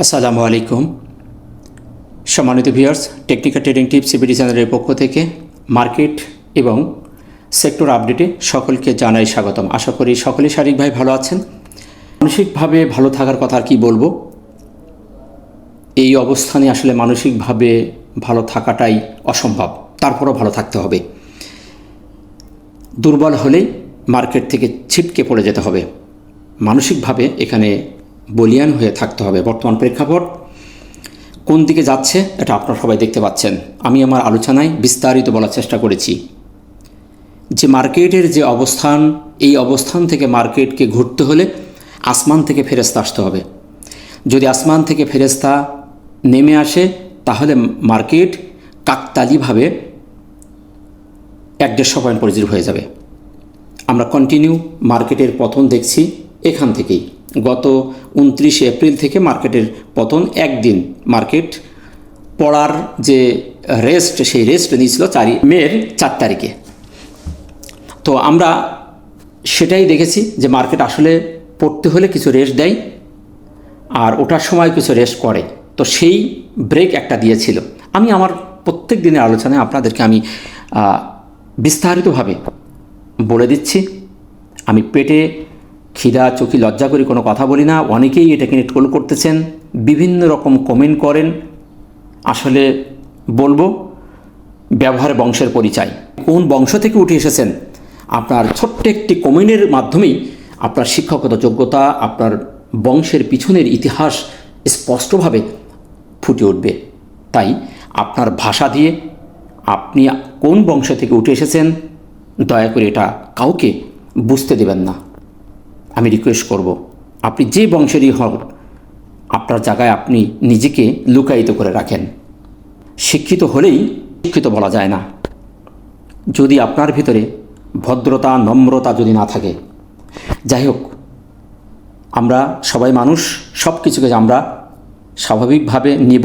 আসসালামু আলাইকুম সম্মানিত viewers, technical trading tips CBD চ্যানেলের পক্ষ থেকে মার্কেট এবং সেক্টর আপডেটে সকলকে জানাই স্বাগতম। আশা করি সকলেই শারীরিকভাবে ভালো আছেন। মানসিকভাবে ভালো থাকার কথা আর কি বলবো, এই অবস্থানে আসলে মানসিকভাবে ভালো থাকাটাই অসম্ভব, তারপরও ভালো থাকতে হবে। দুর্বল হলেই মার্কেট থেকে ছিটকে পড়ে যেতে হবে, মানসিকভাবে এখানে বলিয়ান হয়ে থাকতে হবে। বর্তমান প্রেক্ষাপট কোন দিকে যাচ্ছে এটা আপনারা সবাই দেখতে পাচ্ছেন। আমি আমার আলোচনায় বিস্তারিত বলার চেষ্টা করেছি যে মার্কেটের যে অবস্থান, এই অবস্থান থেকে মার্কেটকে ঘুরতে হলে আসমান থেকে ফেরেশতা আসতে হবে। যদি আসমান থেকে ফেরেশতা নেমে আসে তাহলে মার্কেট কাকতালীয়ভাবে 1-1.5 পয়েন্ট পজিটিভ হয়ে যাবে। আমরা কন্টিনিউ মার্কেটের পতন দেখছি এখান থেকেই। গত 29 এপ্রিল থেকে মার্কেটের পতন, একদিন মার্কেট পড়ার যে রেস্ট, সেই রেস্ট নিয়েছিল 4 মের 4 তারিখে। তো আমরা সেটাই দেখেছি যে মার্কেট আসলে পড়তে হলে কিছু রেস্ট দেয় আর ওঠার সময় কিছু রেস্ট করে। তো সেই ব্রেক একটা দিয়েছিল। আমি আমার প্রত্যেক দিনের আলোচনায় আপনাদেরকে আমি বিস্তারিতভাবে বলে দিচ্ছি। আমি পেটে খিদা চোখে লজ্জা করে কোনো কথা বলি না। অনেকেই এটাকে নিয়ে ট্রোল করতেছেন, বিভিন্ন রকম কমেন্ট করেন। আসলে বলবো, ব্যবহারে বংশের পরিচয়। কোন বংশ থেকে উঠে এসেছেন, আপনার ছোট্ট একটি কমেন্টের মাধ্যমেই আপনার শিক্ষাগত যোগ্যতা, আপনার বংশের পিছনের ইতিহাস স্পষ্টভাবে ফুটে উঠবে। তাই আপনার ভাষা দিয়ে আপনি কোন বংশ থেকে উঠে এসেছেন দয়া করে এটা কাউকে বুঝতে দেবেন না। আমি রিকোয়েস্ট করব, আপনি যে বংশেরই হন, আপনার জায়গায় আপনি নিজেকে লুকায়িত করে রাখেন। শিক্ষিত হলেই শিক্ষিত বলা যায় না যদি আপনার ভিতরে ভদ্রতা, নম্রতা যদি না থাকে। যাই হোক, আমরা সবাই মানুষ, সব কিছুকে আমরা স্বাভাবিকভাবে নিব,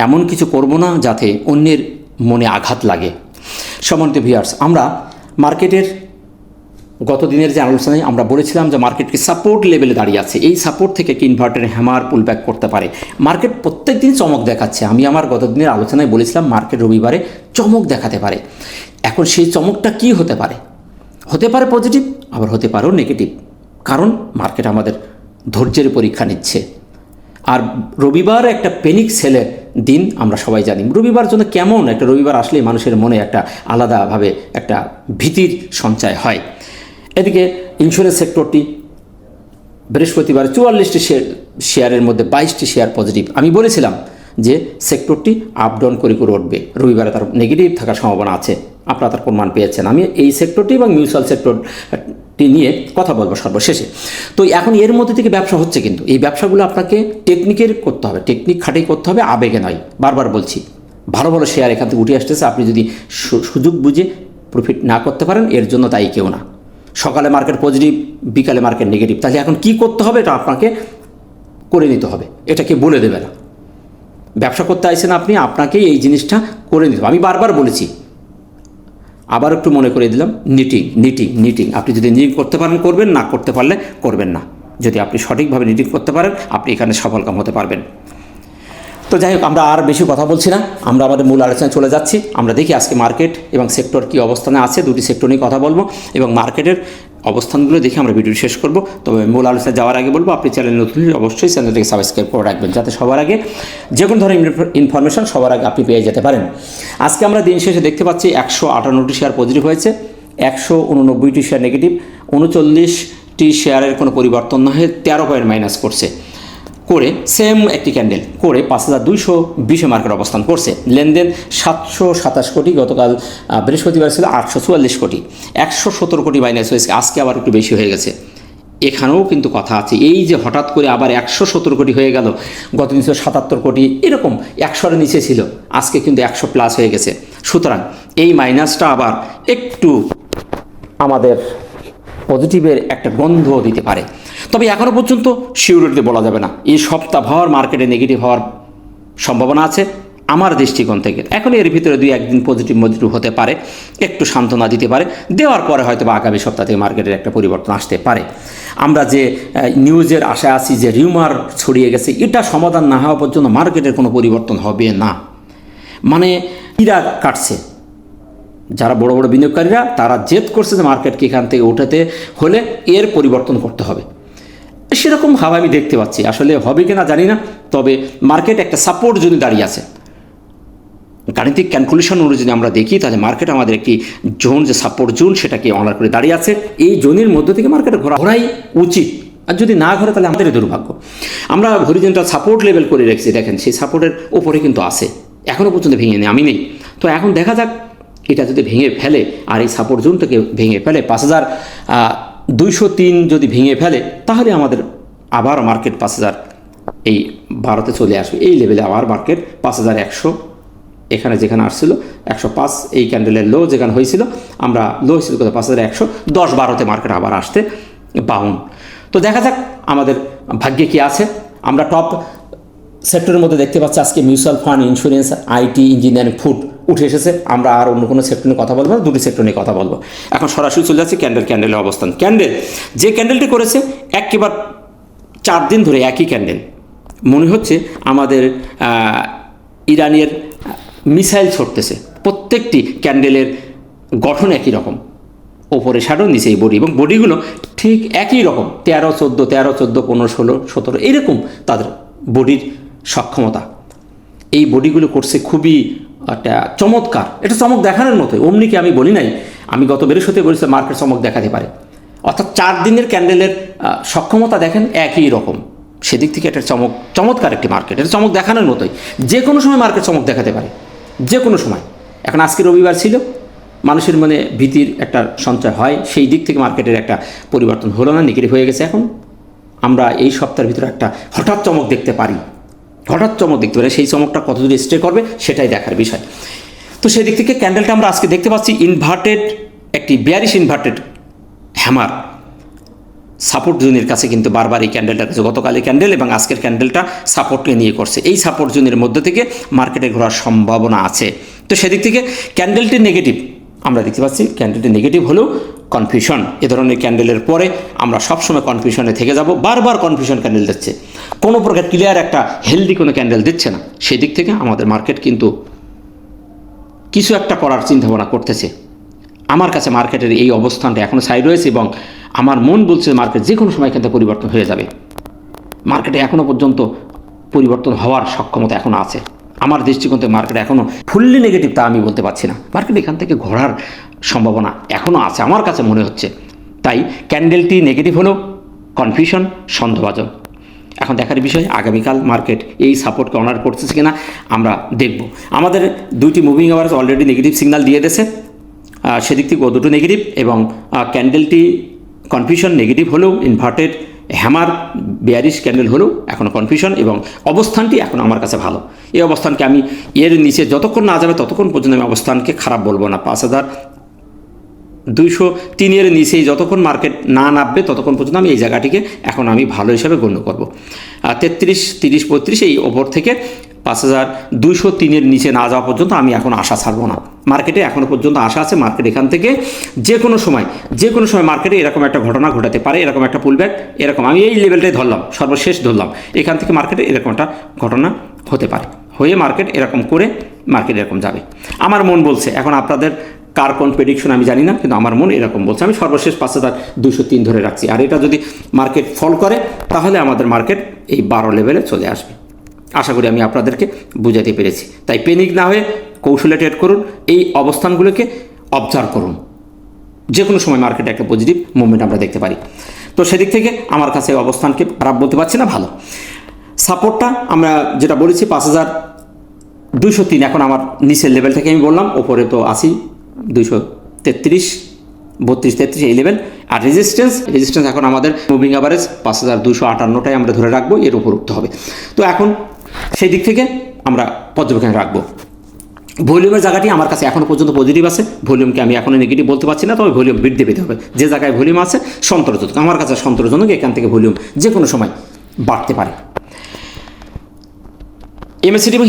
এমন কিছু করব না যাতে অন্যের মনে আঘাত লাগে। সম্মানিত ভিউয়ার্স, আমরা মার্কেটের গত দিনের যে আলোচনায় আমরা বলেছিলাম যে মার্কেটকে সাপোর্ট লেভেলে দাঁড়িয়ে আছে। এই সাপোর্ট থেকে কি ইনভার্টারে হ্যামার পুল ব্যাক করতে পারে। মার্কেট প্রত্যেক দিন চমক দেখাচ্ছে। আমি আমার গত দিনের আলোচনায় বলেছিলাম মার্কেট রবিবারে চমক দেখাতে পারে। এখন সেই চমকটা কি হতে পারে? হতে পারে পজিটিভ, আবার হতে পারেও নেগেটিভ, কারণ মার্কেট আমাদের ধৈর্যের পরীক্ষা নিচ্ছে। আর রবিবার একটা প্যানিক সেলের দিন, আমরা সবাই জানি। রবিবার জন্য কেমন একটা, রবিবার আসলেই মানুষের মনে একটা আলাদাভাবে একটা ভীতির সঞ্চয় হয়। এদিকে ইন্স্যুরেন্স সেক্টরটি বৃহস্পতিবার 44টি শেয়ারের মধ্যে 22টি শেয়ার পজিটিভ। আমি বলেছিলাম যে সেক্টরটি আপ ডাউন করে উঠবে, রবিবারে তার নেগেটিভ থাকার সম্ভাবনা আছে। আপনারা তার প্রমাণ পেয়েছেন। আমি এই সেক্টরটি এবং মিউচুয়াল সেক্টরটি নিয়ে কথা বলবো সর্বশেষে। তো এখন এর মধ্যে থেকে ব্যবসা হচ্ছে, কিন্তু এই ব্যবসাগুলো আপনাকে টেকনিকের করতে হবে, টেকনিক খাটেই করতে হবে, আবেগে নয়। বারবার বলছি, ভালো ভালো শেয়ার এখান থেকে উঠে আসতেছে। আপনি যদি সুযোগ বুঝে প্রফিট না করতে পারেন, এর জন্য তাই কেউ না। সকালে মার্কেট পজিটিভ, বিকালে মার্কেট নেগেটিভ, তাহলে এখন কি করতে হবে এটা আপনাকে করে নিতে হবে। এটা কেউ বলে দেবে না। ব্যবসা করতে আইছেন আপনি, আপনাকেই এই জিনিসটা করে নিতে হবে। আমি বারবার বলেছি, আবার একটু মনে করে দিলাম, নিটিং নিটিং নিটিং। আপনি যদি নিটিং করতে পারেন করবেন, না করতে পারলে করবেন না। যদি আপনি সঠিকভাবে নিটিং করতে পারেন, আপনি এখানে সফলকাম হতে পারবেন। তো যাই হোক, আমরা আর বেশি কথা বলছি না, আমরা আমাদের মূল আলোচনায় চলে যাচ্ছি। আমরা দেখি আজকে মার্কেট এবং সেক্টর কী অবস্থানে আছে। দুটি সেক্টর নিয়ে কথা বলবো এবং মার্কেটের অবস্থানগুলো দেখে আমরা ভিডিও শেষ করব। তবে মূল আলোচনায় যাওয়ার আগে বলবো, আপনি চ্যানেল নতুন হলে অবশ্যই চ্যানেলটাকে সাবস্ক্রাইব করে রাখবেন, যাতে সবার আগে যে কোনো ধরনের ইনফরমেশন সবার আগে আপনি পেয়ে যেতে পারেন। আজকে আমরা দিন শেষে দেখতে পাচ্ছি 158টি শেয়ার পজিটিভ হয়েছে, 189টি শেয়ার নেগেটিভ, 39টি শেয়ারের কোনো পরিবর্তন না হয়ে 13 পয়েন্ট মাইনাস করছে করে সেম একটি ক্যান্ডেল করে 5220 মার্কেট অবস্থান করছে। লেনদেন 727 কোটি, গতকাল বৃহস্পতিবার ছিল 844 কোটি, 117 কোটি মাইনাস হয়েছে। আজকে আবার একটু বেশি হয়ে গেছে। এখানেও কিন্তু কথা আছে, এই যে হঠাৎ করে আবার 117 কোটি হয়ে গেল, গতদিন ছিল 77 কোটি, এরকম 100-এর নিচে ছিল, আজকে কিন্তু 100 প্লাস হয়ে গেছে। সুতরাং এই মাইনাসটা আবার একটু আমাদের পজিটিভের একটা গন্ধ দিতে পারে। তবে এখনও পর্যন্ত শিওরিটি বলা যাবে না। এই সপ্তাহভর মার্কেটে নেগেটিভ হওয়ার সম্ভাবনা আছে। আমার দৃষ্টিকোণ থেকে। এখন এর ভিতরে 2-1 দিন পজিটিভ হতে পারে, একটু সান্ত্বনা দিতে পারে, দেওয়ার পরে হয়তো বা আগামী সপ্তাহ থেকে মার্কেটের একটা পরিবর্তন আসতে পারে। আমরা যে নিউজের আশায় আছি, যে রিউমার ছড়িয়ে গেছে, এটা সমাধান না হওয়া পর্যন্ত মার্কেটের কোনো পরিবর্তন হবে না। মানে ইরা কাটছে, যারা বড় বড় বিনিয়োগকারীরা তারা জেদ করছে যে মার্কেটকে এখান থেকে উঠাতে হলে এর পরিবর্তন করতে হবে। সেরকম ভাব আমি দেখতে পাচ্ছি, আসলে হবে কিনা জানি না, তবে মার্কেট একটা সাপোর্ট জোনে দাঁড়িয়ে আছে। গাণিতিক ক্যালকুলেশন অনুযায়ী আমরা দেখি তাহলে মার্কেট আমাদের একটি জোন, যে সাপোর্ট জোন, সেটাকে অনার করে দাঁড়িয়ে আছে। এই জোনের মধ্যে থেকে মার্কেটে ঘোরাই উচিত, আর যদি না ঘরে তাহলে আমাদের দুর্ভাগ্য। আমরা হরিজন্টাল সাপোর্ট লেভেল করে রেখেছি, দেখেন সেই সাপোর্টের ওপরে কিন্তু আছে, এখনও পর্যন্ত ভেঙে নেই, আমি নেই। তো এখন দেখা যাক এটা যদি ভেঙে ফেলে আর এই সাপোর্ট জোনটাকে ভেঙে ফেলে 5203 যদি ভেঙে ফেলে, তাহলে আমাদের আবার মার্কেট 5012 চলে আসবে। এই লেভেলে আবার মার্কেট 5100, এখানে যেখানে আসছিল 105, এই ক্যান্ডেলের লো যেখানে হয়েছিল, আমরা লো হয়েছিল 5110-12তে মার্কেট আবার আসতে বাউন। তো দেখা যাক আমাদের ভাগ্যে কি আছে। আমরা টপ সেক্টরের মধ্যে দেখতে পাচ্ছি আজকে mutual fund, insurance, IT, engineering, food উঠে এসেছে। আমরা আর অন্য কোনো সেক্টর নিয়ে কথা বলবো না, দুটি সেক্টর নিয়ে কথা বলবো। এখন সরাসরি চলে যাচ্ছে ক্যান্ডেলের অবস্থান। যে ক্যান্ডেলটি করেছে একেবারে 4 দিন ধরে একই ক্যান্ডেল, মনে হচ্ছে আমাদের ইরানের মিসাইল ছড়তেছে। প্রত্যেকটি ক্যান্ডেলের গঠন একই রকম, ওপরে শ্যাডো, নিচে এই বডি, এবং বডিগুলো ঠিক একই রকম, 13-14, 15-16-17 এরকম তাদের বডির সক্ষমতা। এই বডিগুলো করছে খুবই একটা চমৎকার, এটা চমক দেখানোর মতোই। অমনি কি আমি বলি নাই, আমি গত বৃহস্পতিবার বলেছি মার্কেট চমক দেখাতে পারে, অর্থাৎ 4 দিনের ক্যান্ডেলের সক্ষমতা দেখেন একই রকম। সেদিক থেকে একটা চমৎকার একটি মার্কেট, এটা চমক দেখানোর মতোই। যে কোনো সময় মার্কেট চমক দেখাতে পারে, যে কোনো সময়। এখন আজকে রবিবার ছিল, মানুষের মনে ভীতির একটা সঞ্চয় হয়, সেই দিক থেকে মার্কেটের একটা পরিবর্তন হলো না, নেগেটিভ হয়ে গেছে। এখন আমরা এই সপ্তাহের ভিতরে একটা হঠাৎ চমক দেখতে পারি, সেই চমকটা কত দূর স্টে করবে সেটাই দেখার বিষয়। তো সেই দিক থেকে ক্যান্ডেলটা আমরা আজকে দেখতে পাচ্ছি ইনভার্টেড, একটি বেয়ারিশ ইনভার্টেড হ্যামার সাপোর্ট জোনের কাছে, কিন্তু বারবার এই ক্যান্ডেলটার কাছে, গতকালের ক্যান্ডেল এবং আজকের ক্যান্ডেলটা সাপোর্টকে নিয়ে করছে। এই সাপোর্ট জোনের মধ্যে থেকে মার্কেটে ঘোরার সম্ভাবনা আছে। তো সেদিক থেকে ক্যান্ডেলটি নেগেটিভ আমরা দেখতে পাচ্ছি, ক্যান্ডেলটি নেগেটিভ হলেও কনফিউশন, এ ধরনের ক্যান্ডেলের পরে আমরা সবসময় কনফিউশনে থেকে যাব। বারবার কনফিউশন ক্যান্ডেল দিচ্ছে, কোনো প্রকার ক্লিয়ার একটা হেলদি কোনো ক্যান্ডেল দিচ্ছে না। সেই দিক থেকে আমাদের মার্কেট কিন্তু কিছু একটা করার চিন্তাভাবনা করতেছে। আমার কাছে মার্কেটের এই অবস্থানটা এখনও সাইড রয়েছে, এবং আমার মন বলছে মার্কেট যে কোনো সময় এখান থেকে পরিবর্তন হয়ে যাবে। মার্কেটে এখনও পর্যন্ত পরিবর্তন হওয়ার সক্ষমতা এখনও আছে। আমার দৃষ্টিকোণ থেকে মার্কেট এখনও ফুললি নেগেটিভ তা আমি বলতে পারছি না, মার্কেট এখান থেকে ঘোরার সম্ভাবনা এখনও আছে আমার কাছে মনে হচ্ছে। তাই ক্যান্ডেলটি নেগেটিভ হলেও কনফিউশন, সন্দেহভাজন। এখন দেখার বিষয় আগামীকাল মার্কেট এই সাপোর্টকে অনার করতেছে কিনা আমরা দেখব। আমাদের 2টি moving average already negative signal দিয়ে দিয়েছে, সেদিক থেকে দুটো নেগেটিভ, এবং ক্যান্ডেলটি কনফিউশন নেগেটিভ হলেও ইনভার্টেড হ্যামার বেয়ারিশ ক্যান্ডেল হলেও এখনও কনফিউশন, এবং অবস্থানটি এখন আমার কাছে ভালো। এই অবস্থানকে আমি এর নিচে যতক্ষণ না যাবে ততক্ষণ পর্যন্ত আমি অবস্থানকে খারাপ বলবো না। 5203 এর নিচেই যতক্ষণ মার্কেট না নামবে ততক্ষণ পর্যন্ত আমি এই জায়গাটিকে এখন আমি ভালো হিসাবে গণ্য করব। 33, 30, 35 এই ওপর থেকে 5203 এর নিচে না যাওয়া পর্যন্ত আমি এখন আশা ছাড়বো না। মার্কেটে এখনও পর্যন্ত আশা আছে, মার্কেট এখান থেকে যে কোনো সময় মার্কেটে এরকম একটা ঘটনা ঘটাতে পারে, এরকম একটা পুলব্যাক, এরকম আমি এই লেভেলটাই ধরলাম, সর্বশেষ ধরলাম, এখান থেকে মার্কেটে এরকম একটা ঘটনা হতে পারে, হয়ে মার্কেট এরকম করে মার্কেট এরকম যাবে। আমার মন বলছে, এখন আপনাদের কার কোন প্রেডিকশন আমি জানি না, কিন্তু আমার মন এরকম বলছে। আমি সর্বশেষ 5203 ধরে রাখছি, আর এটা যদি মার্কেট ফল করে তাহলে আমাদের মার্কেট এই 12 লেভেলে চলে আসবে। আশা করি আমি আপনাদেরকে বুঝাতে পেরেছি। তাই প্যানিক না হয়ে কৌশলে ট্রেড করুন, এই অবস্থানগুলোকে অবজার্ভ করুন, যে কোনো সময় মার্কেটে একটা পজিটিভ মুভমেন্ট আমরা দেখতে পারি। তো সেদিক থেকে আমার কাছে অবস্থানকে খারাপ বলতে পারছি না, ভালো। সাপোর্টটা আমরা যেটা বলেছি 5203, এখন আমার নিচের লেভেল থেকে আমি বললাম, ওপরে তো আসি 233, 32, 33 এই লেভেল। আর রেজিস্ট্যান্স এখন আমাদের মুভিং অ্যাভারেজ 5258টাই আমরা ধরে রাখবো, এর উপর উঠতে হবে। তো এখন সেই দিক থেকে আমরা পর্যবেক্ষণে রাখবো। ভলিউমের জায়গাটি আমার কাছে এখনও পর্যন্ত পজিটিভ আছে, ভলিউমকে আমি এখনও নেগেটিভ বলতে পারছি না, তবে ভলিউম বৃদ্ধি পেতে হবে। যে জায়গায় ভলিউম আছে সন্তোষজনক, আমার কাছে সন্তোষজনক, এখান থেকে ভলিউম যে কোনো সময় বাড়তে পারে। MACD এবং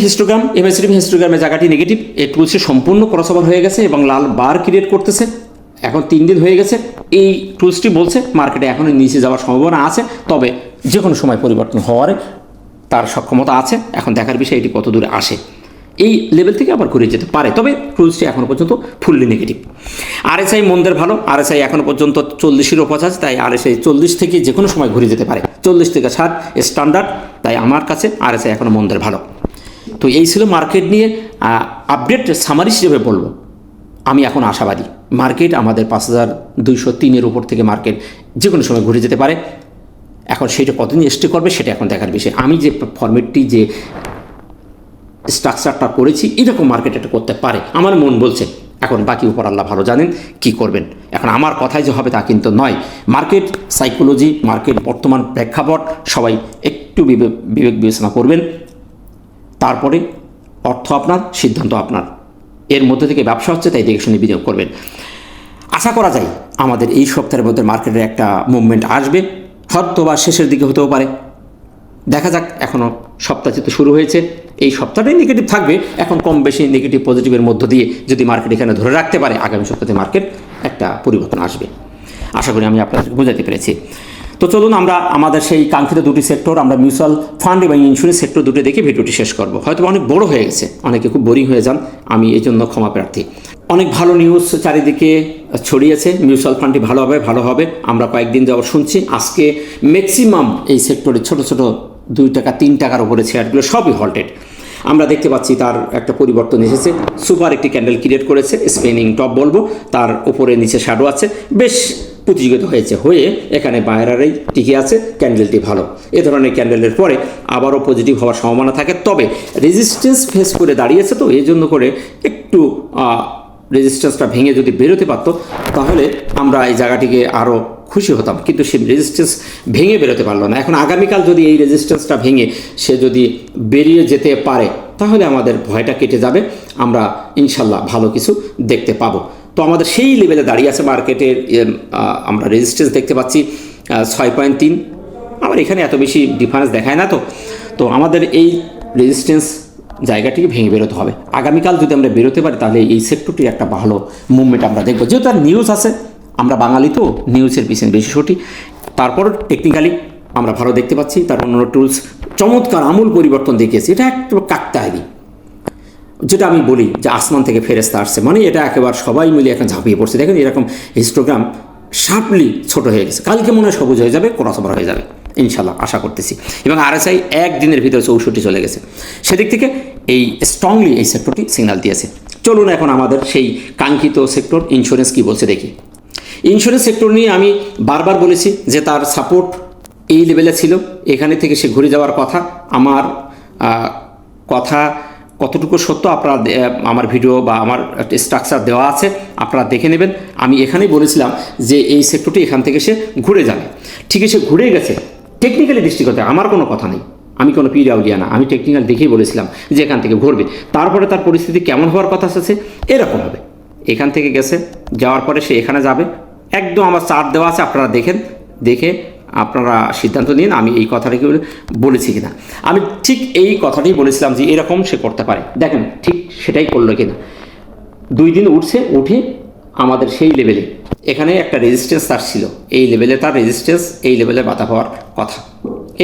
হিস্টোগ্রামের জায়গাটি নেগেটিভ। এই টুলসে সম্পূর্ণ ক্রসওভার হয়ে গেছে এবং লাল বার ক্রিয়েট করতেছে। এখন 3 দিন হয়ে গেছে। এই টুলসটি বলছে মার্কেটে এখনও নিচে যাওয়ার সম্ভাবনা আছে, তবে যে কোনো সময় পরিবর্তন হওয়ার তার সক্ষমতা আছে। এখন দেখার বিষয় এটি কত দূরে আসে। এই লেভেল থেকে আবার ঘুরে যেতে পারে, তবে টুলসটি এখনও পর্যন্ত ফুললি নেগেটিভ। RSI মন্দের ভালো, RSI এখনও পর্যন্ত 40-এর উপর আছে, তাই RSI 40 থেকে যে কোনো সময় ঘুরে যেতে পারে। 40 থেকে 60 স্ট্যান্ডার্ড, তাই আমার কাছে RSI এখনও মন্দের ভালো। তো এই ছিল মার্কেট নিয়ে আপডেট। সামারি হিসেবে বলবো আমি এখন আশাবাদী। মার্কেট আমাদের 5203-এর উপর থেকে মার্কেট যে কোনো সময় ঘুরে যেতে পারে। এখন সেটা কতদিন স্টে করবে সেটা এখন দেখার বিষয়। আমি যে ফরম্যাটটি যে স্ট্রাকচারটা করেছি এরকম মার্কেট এটা করতে পারে, আমার মন বলছে। এখন বাকি উপর আল্লাহ ভালো জানেন কি করবেন। এখন আমার কথাই যে হবে তা কিন্তু নয়। মার্কেট সাইকোলজি, মার্কেট বর্তমান প্রেক্ষাপট সবাই একটু বিবেক বিবেচনা করবেন। তারপরে অর্থ আপনার, সিদ্ধান্ত আপনার। এর মধ্যে থেকে ব্যবসা হচ্ছে, তাই দেখে শুনে বিনিয়োগ করবেন। আশা করা যায় আমাদের এই সপ্তাহের মধ্যে মার্কেটের একটা মুভমেন্ট আসবে, হয়তো বা শেষের দিকে হতেও পারে। দেখা যাক, এখনও সপ্তাহ যেহেতু শুরু হয়েছে, এই সপ্তাহটাই নেগেটিভ থাকবে। এখন কম বেশি নেগেটিভ পজিটিভের মধ্য দিয়ে যদি মার্কেট এখানে ধরে রাখতে পারে, আগামী সপ্তাহে মার্কেট একটা পরিবর্তন আসবে। আশা করি আমি আপনাদেরকে বোঝাতে পেরেছি। তো চলুন আমরা আমাদের সেই কাঙ্ক্ষিত দুটি সেক্টর, আমরা মিউচুয়াল ফান্ড এবং ইন্স্যুরেন্স সেক্টর দুটো দেখে ভিডিওটি শেষ করব। হয়তো অনেক বড় হয়ে গেছে, অনেকে খুব বোরিং হয়ে যান, আমি এই জন্য ক্ষমা প্রার্থী। অনেক ভালো নিউজ চারিদিকে ছড়িয়েছে, মিউচুয়াল ফান্ডটি ভালো হবে। আমরা কয়েকদিন যাওয়ার শুনছি। আজকে ম্যাক্সিমাম এই সেক্টরে ছোট ছোট 2 টাকা 3 টাকার উপরে শেয়ারগুলো সবই হল্টেড। আমরা দেখতে পাচ্ছি তার একটা পরিবর্তন এসেছে। সুপার একটি ক্যান্ডেল ক্রিয়েট করেছে, স্পেনিং টপ বলবো, তার উপরে নিচে শ্যাডো আছে, বেশ প্রতিযোগিতা হয়ে এখানে বায়ারারই টিকে আছে। ক্যান্ডেলটি ভালো। এ ধরনের ক্যান্ডেলের পরে আবারও পজিটিভ হওয়ার সম্ভাবনা থাকে, তবে রেজিস্ট্যান্স ফেস করে দাঁড়িয়েছে, তো এই জন্য করে একটু রেজিস্ট্যান্সটা ভেঙে যদি বেরোতে পারতো তাহলে আমরা এই জায়গাটিকে আরও খুশি হতাম, কিন্তু সে রেজিস্ট্যান্স ভেঙে বেরোতে পারলো না। এখন আগামীকাল যদি এই রেজিস্ট্যান্সটা ভেঙে সে যদি বেরিয়ে যেতে পারে তাহলে আমাদের ভয়টা কেটে যাবে, আমরা ইনশাল্লাহ ভালো কিছু দেখতে পাবো। তো আমাদের সেই লেভেলে দাঁড়িয়ে আছে মার্কেটের। আমরা রেজিস্ট্যান্স দেখতে পাচ্ছি 6.3। আমার এখানে এত বেশি ডিফারেন্স দেখায় না। তো আমাদের এই রেজিস্ট্যান্স জায়গাটিকে ভেঙে বেরোতে হবে। আগামীকাল যদি আমরা বেরোতে পারি তাহলে এই সেক্টরটির একটা ভালো মুভমেন্ট আমরা দেখবো। যেহেতু তার নিউজ আছে, আমরা বাঙালি তো নিউজের পিছনে বেশি ছুটি। তারপর টেকনিক্যালি আমরা ভালো দেখতে পাচ্ছি, তার অন্য টুলস চমৎকার আমূল পরিবর্তন দেখিয়েছে। এটা একটু কাকতালীয়, যেটা আমি বলি যে আসমান থেকে ফেরেস্তা আসছে, মানে এটা একেবারে সবাই মিলে এখন ঝাঁপিয়ে পড়ছে। দেখেন এরকম হিস্টোগ্রাম শার্পলি ছোট হয়ে গেছে, কালকে মনে হয় সবুজ হয়ে যাবে, ক্রসওভার হয়ে যাবে ইনশাল্লাহ, আশা করতেছি। এবং RSI একদিনের ভিতরে 64 চলে গেছে। সেদিক থেকে এই স্ট্রংলি এই সেক্টরটি সিগন্যাল দিয়েছে। চলুন এখন আমাদের সেই কাঙ্ক্ষিত সেক্টর ইন্স্যুরেন্স কী বলছে দেখি। ইন্স্যুরেন্স সেক্টর নিয়ে আমি বারবার বলেছি যে তার সাপোর্ট এই লেভেলে ছিল, এখানে থেকে সে ঘুরে যাওয়ার কথা। আমার কথা কতটুকু সত্য আপনারা আমার ভিডিও বা আমার স্ট্রাকচার দেওয়া আছে, আপনারা দেখে নেবেন। আমি এখানেই বলেছিলাম যে এই সেক্টরটি এখান থেকে সে ঘুরে যাবে। ঠিকই সে ঘুরে গেছে। টেকনিক্যালি দৃষ্টিকোণে আমার কোনো কথা নেই, আমি কোনো পীর আউলিয়া না, আমি টেকনিক্যাল দেখেই বলেছিলাম যে এখান থেকে ঘুরবে। তারপরে তার পরিস্থিতি কেমন হওয়ার কথা আছে এরকম হবে। এখান থেকে গেছে, যাওয়ার পরে সে এখানে যাবে। একদম আমার চার্ট দেওয়া আছে, আপনারা দেখে আপনারা সিদ্ধান্ত নিন আমি এই কথাটাকে বলেছি কিনা। আমি ঠিক এই কথাটাই বলেছিলাম যে এরকম সে করতে পারে। দেখেন ঠিক সেটাই করলো কিনা। 2 দিন উঠে আমাদের সেই লেভেলে এখানে একটা রেজিস্ট্যান্স তার ছিল, এই লেভেলে তার রেজিস্ট্যান্স এই লেভেলে বাধা হওয়ার কথা।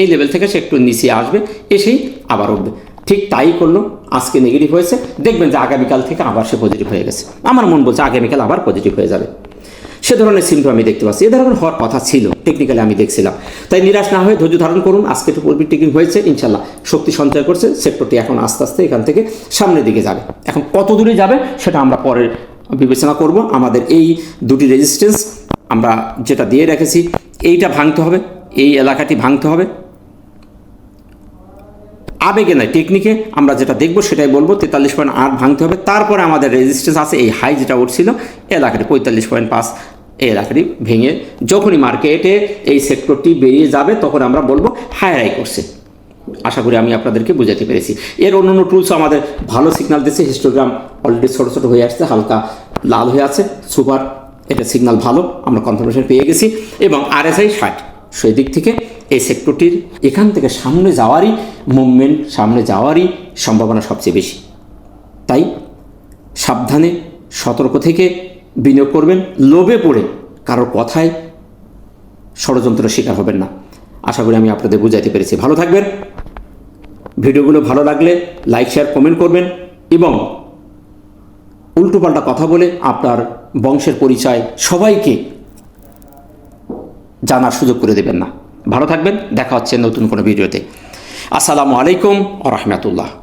এই লেভেল থেকে সে একটু নিচে আসবে, এসেই আবার উঠবে। ঠিক তাই করলো। আজকে নেগেটিভ হয়েছে, দেখবেন যে আগামীকাল থেকে আবার সে পজিটিভ হয়ে গেছে। আমার মন বলছে আগামীকাল আবার পজিটিভ হয়ে যাবে। সে ধরনের সিমটম আমি দেখতে পাচ্ছি, এ ধরনের হওয়ার কথা ছিল, টেকনিক্যালি আমি দেখছিলাম। তাই নিরাশ না হয়ে ধৈর্য ধারণ করুন। আজকে একটু পূর্বে টেকিং হয়েছে, ইনশাল্লাহ শক্তি সঞ্চয় করছে। সেক্টরটি এখন আস্তে আস্তে এখান থেকে সামনের দিকে যাবে। এখন কত দূরে যাবে সেটা আমরা পরে বিবেচনা করব। আমাদের এই দুটি রেজিস্ট্যান্স আমরা যেটা দিয়ে রেখেছি, এইটা ভাঙতে হবে, এই এলাকাটি ভাঙতে হবে। আবেগে নয়, টেকনিকে আমরা যেটা দেখব সেটাই বলবো। 43.8 ভাঙতে হবে। তারপরে আমাদের রেজিস্ট্যান্স আছে এই হাই যেটা উঠছিল এলাকাটি 45.5, এই এলাকাটি ভেঙে যখনই মার্কেটে এই সেক্টরটি বেরিয়ে যাবে তখন আমরা বলবো হায়ার হাই করছে। আশা করি আমি আপনাদেরকে বোঝাতে পেরেছি। এর অন্য টুলসও আমাদের ভালো সিগন্যাল দিচ্ছে। হিস্টোগ্রাম অলরেডি ছোটো ছোটো হয়ে আসছে, হালকা লাল হয়ে আছে। সুপার এটা সিগন্যাল ভালো, আমরা কনফার্মেশন পেয়ে গেছি। এবং RSI 60 সেই দিক থেকে এই সেক্টরটির এখান থেকে সামনে যাওয়ারই মুভমেন্ট, সামনে যাওয়ারই সম্ভাবনা সবচেয়ে বেশি। তাই সাবধানে সতর্ক থেকে বিনিয়োগ করবেন, লোভে পড়ে কারোর কথায় ষড়যন্ত্রের শিকার হবেন না। আশা করি আমি আপনাদের বুঝাইতে পেরেছি। ভালো থাকবেন। ভিডিওগুলো ভালো লাগলে লাইক, শেয়ার, কমেন্ট করবেন এবং উল্টোপাল্টা কথা বলে আপনার বংশের পরিচয় সবাইকে জানার সুযোগ করে দেবেন না। ভালো থাকবেন। দেখা হচ্ছে নতুন কোনো ভিডিওতে। আসসালামু আলাইকুম ওয়া রাহমাতুল্লাহ।